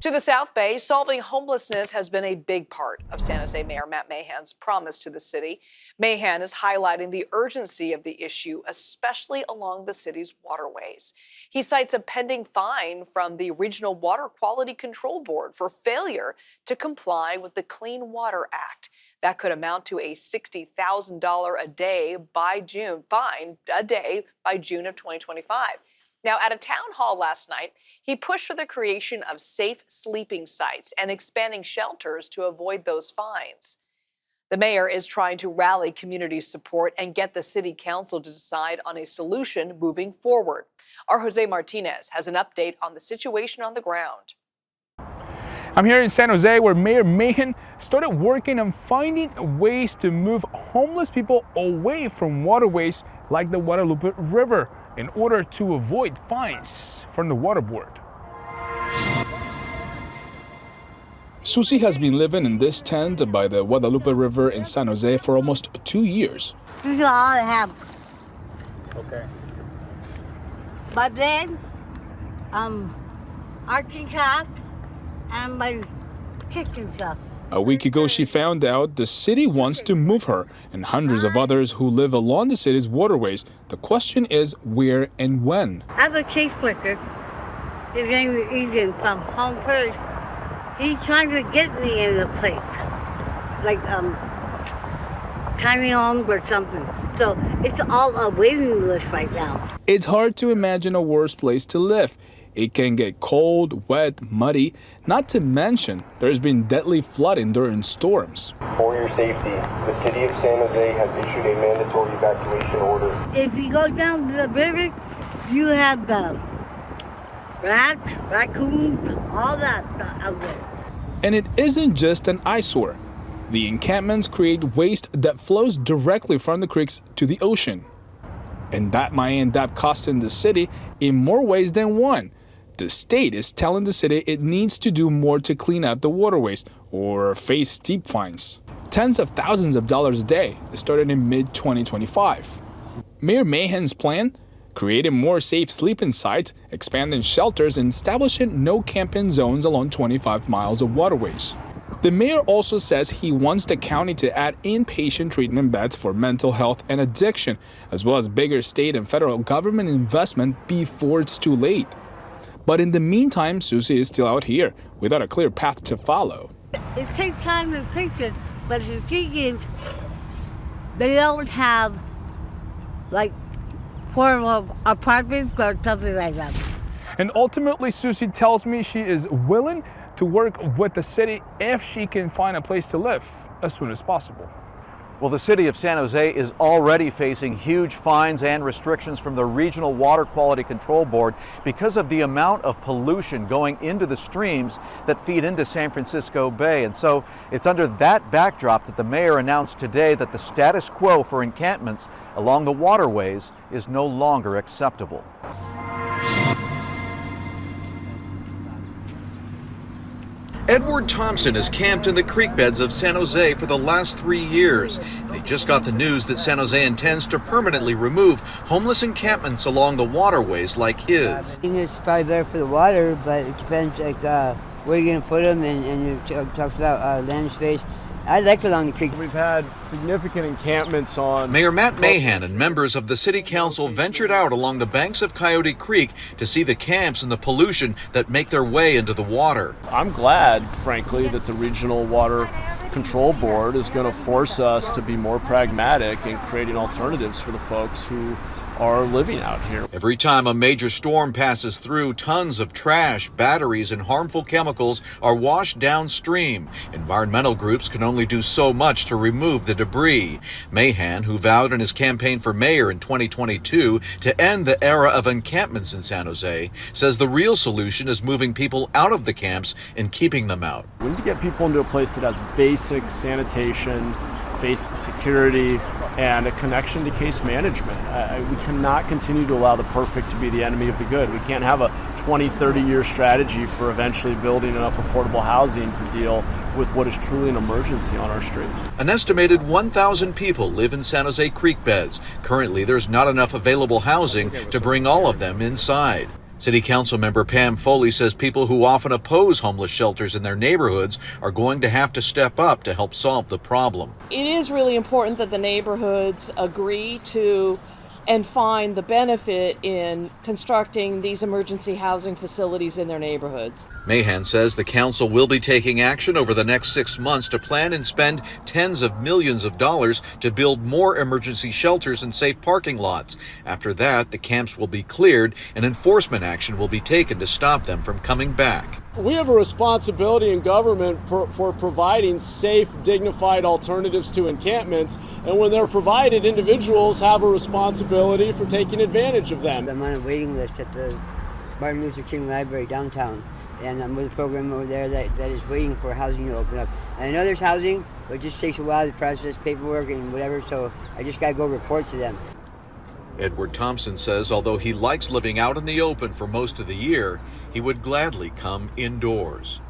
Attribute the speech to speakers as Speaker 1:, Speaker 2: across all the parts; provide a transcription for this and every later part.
Speaker 1: To the South Bay, solving homelessness has been a big part of San Jose Mayor Mahan's promise to the city. Mahan is highlighting the urgency of the issue, especially along the city's waterways. He cites a pending fine from the Regional Water Quality Control Board for failure to comply with the Clean Water Act. That could amount to a $60,000 a day by June of 2025. Now, at a town hall last night, he pushed for the creation of safe sleeping sites and expanding shelters to avoid those fines. The mayor is trying to rally community support and get the city council to decide on a solution moving forward. Our Jose Martinez has an update on the situation on the ground.
Speaker 2: I'm here in San Jose, where Mayor Mahan started working on finding ways to move homeless people away from waterways like the Guadalupe River in order to avoid fines from the water board. Susie has been living in this tent by the Guadalupe River in San Jose for almost 2 years.
Speaker 3: This is all I have.
Speaker 2: Okay.
Speaker 3: My bed, arching top, and my kitchen stuff.
Speaker 2: A week ago, she found out the city wants to move her and hundreds of others who live along the city's waterways. The question is where and when.
Speaker 3: I have a caseworker. His name is Ethan from Home First. He's trying to get me in a place, like tiny homes or something. So it's all a waiting list right now.
Speaker 2: It's hard to imagine a worse place to live. It can get cold, wet, muddy, not to mention there's been deadly flooding during storms.
Speaker 4: For your safety, the city of San Jose has issued a mandatory evacuation order.
Speaker 3: If you go down to the river, you have the rats, raccoons, all that out there.
Speaker 2: And it isn't just an eyesore. The encampments create waste that flows directly from the creeks to the ocean. And that might end up costing the city in more ways than one. The state is telling the city it needs to do more to clean up the waterways or face steep fines. Tens of thousands of dollars a day, started in mid-2025. Mayor Mahan's plan? Creating more safe sleeping sites, expanding shelters, and establishing no camping zones along 25 miles of waterways. The mayor also says he wants the county to add inpatient treatment beds for mental health and addiction, as well as bigger state and federal government investment before it's too late. But in the meantime, Susie is still out here without a clear path to follow.
Speaker 3: It takes time to fix it, but the thing is, they don't have like portable apartments or something like that.
Speaker 2: And ultimately, Susie tells me she is willing to work with the city if she can find a place to live as soon as possible.
Speaker 5: Well, the city of San Jose is already facing huge fines and restrictions from the Regional Water Quality Control Board because of the amount of pollution going into the streams that feed into San Francisco Bay. And so it's under that backdrop that the mayor announced today that the status quo for encampments along the waterways is no longer acceptable.
Speaker 6: Edward Thompson has camped in the creek beds of San Jose for the last 3 years. They just got the news that San Jose intends to permanently remove homeless encampments along the waterways like his.
Speaker 7: I think it's probably better for the water, but it depends like where you're going to put them, and you talked about land space. I like along the creek.
Speaker 8: We've had significant encampments on...
Speaker 6: Mayor Mahan and members of the city council ventured out along the banks of Coyote Creek to see the camps and the pollution that make their way into the water.
Speaker 8: I'm glad, frankly, that the Regional Water Control Board is going to force us to be more pragmatic in creating alternatives for the folks who are living out here.
Speaker 6: Every time a major storm passes through, tons of trash, batteries, and harmful chemicals are washed downstream. Environmental groups can only do so much to remove the debris. Mahan, who vowed in his campaign for mayor in 2022 to end the era of encampments in San Jose, says the real solution is moving people out of the camps and keeping them out.
Speaker 8: We need to get people into a place that has basic sanitation, basic security, and a connection to case management. We cannot continue to allow the perfect to be the enemy of the good. We can't have a 20, 30-year strategy for eventually building enough affordable housing to deal with what is truly an emergency on our streets.
Speaker 6: An estimated 1,000 people live in San Jose creek beds. Currently, there's not enough available housing to bring all of them inside. City Council member Pam Foley says people who often oppose homeless shelters in their neighborhoods are going to have to step up to help solve the problem.
Speaker 9: It is really important that the neighborhoods agree to and find the benefit in constructing these emergency housing facilities in their neighborhoods.
Speaker 6: Mahan says the council will be taking action over the next 6 months to plan and spend tens of millions of dollars to build more emergency shelters and safe parking lots. After that, the camps will be cleared and enforcement action will be taken to stop them from coming back.
Speaker 8: We have a responsibility in government for providing safe, dignified alternatives to encampments, and when they're provided, individuals have a responsibility for taking advantage of them.
Speaker 7: I'm on a waiting list at the Martin Luther King Library downtown, and I'm with a program over there that is waiting for housing to open up. And I know there's housing, but it just takes a while to process paperwork and whatever, so I just got to go report to them.
Speaker 6: Edward Thompson says although he likes living out in the open for most of the year, he would gladly come indoors.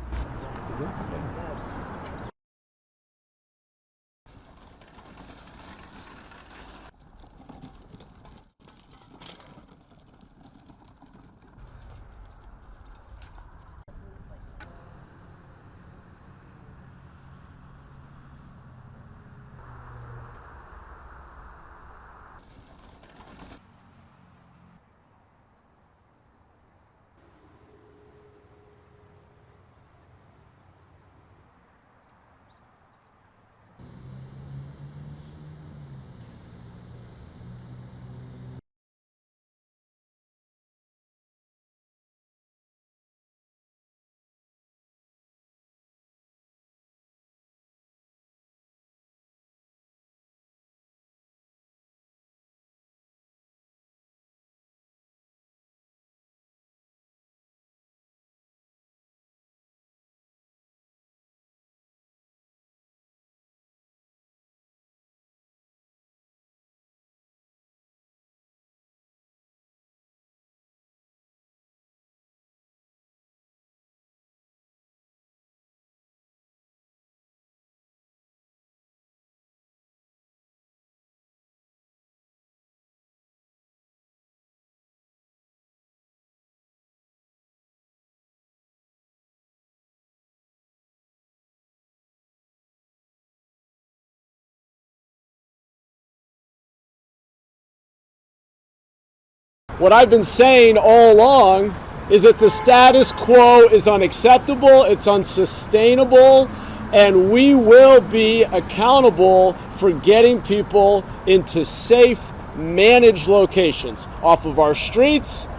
Speaker 8: What I've been saying all along is that the status quo is unacceptable, it's unsustainable, and we will be accountable for getting people into safe, managed locations off of our streets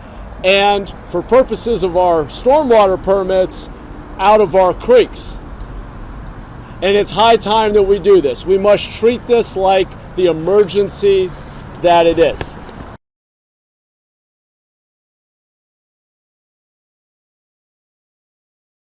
Speaker 8: and, for purposes of our stormwater permits, out of our creeks. And it's high time that we do this. We must treat this like the emergency that it is.